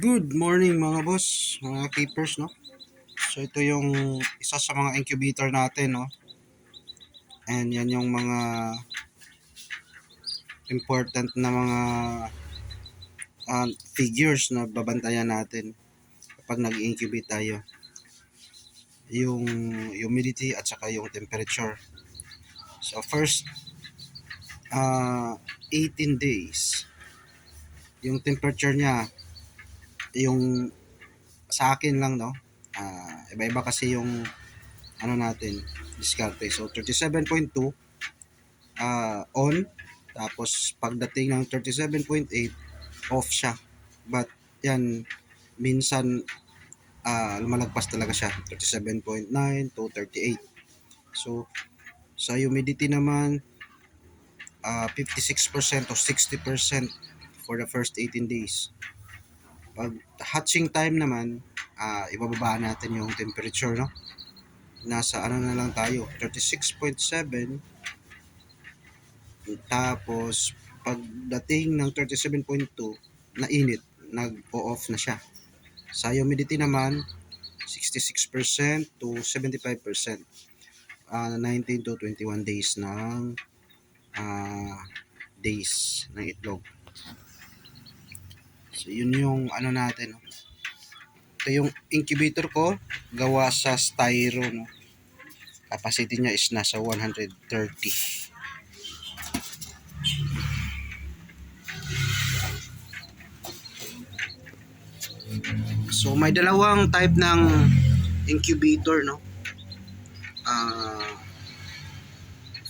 Good morning mga boss, mga keepers, no? So ito yung isa sa mga incubator natin, no? And yan yung mga important na mga figures na babantayan natin kapag nag-incubate tayo. Yung humidity at saka yung temperature. So first 18 days. Yung temperature niya, yung sa akin lang, no? Iba-iba kasi yung ano natin, diskarte. So 37.2 on, tapos pagdating ng 37.8 off siya, but yan minsan lumalagpas talaga siya 37.9 to 38. So sa humidity naman 56% to 60% for the first 18 days. Pag hatching time naman ibababa natin yung temperature, no? Nasa ano na lang tayo, 36.7. Tapos pagdating ng 37.2 na init, nag-o-off na siya. Sa humidity naman 66% to 75%. 19 to 21 days ng days ng itlog. So yun yung ano natin, no? Ito yung incubator ko, gawa sa styro, no? Capacity niya is nasa 130. So may dalawang type ng incubator, no?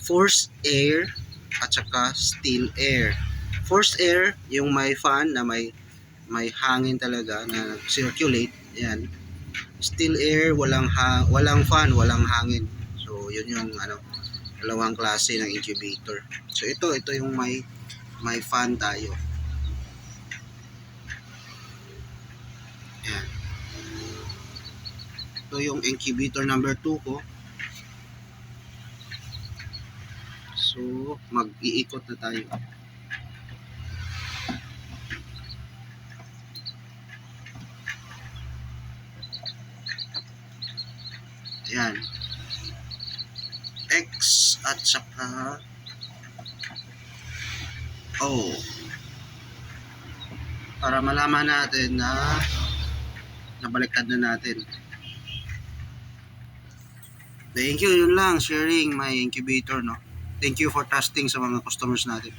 Forced air at saka still air. Forced air, yung may fan na may hangin talaga na circulate, yan. Still air, walang fan, walang hangin. So yun yung dalawang klase ng incubator. So ito yung may fan tayo. Yan. Ito yung incubator number 2 ko. So mag-iikot na tayo. Yan. X at saka O. Para malaman natin na nabaliktad na natin. Thank you, yun lang, sharing my incubator, no? Thank you for trusting sa mga customers natin.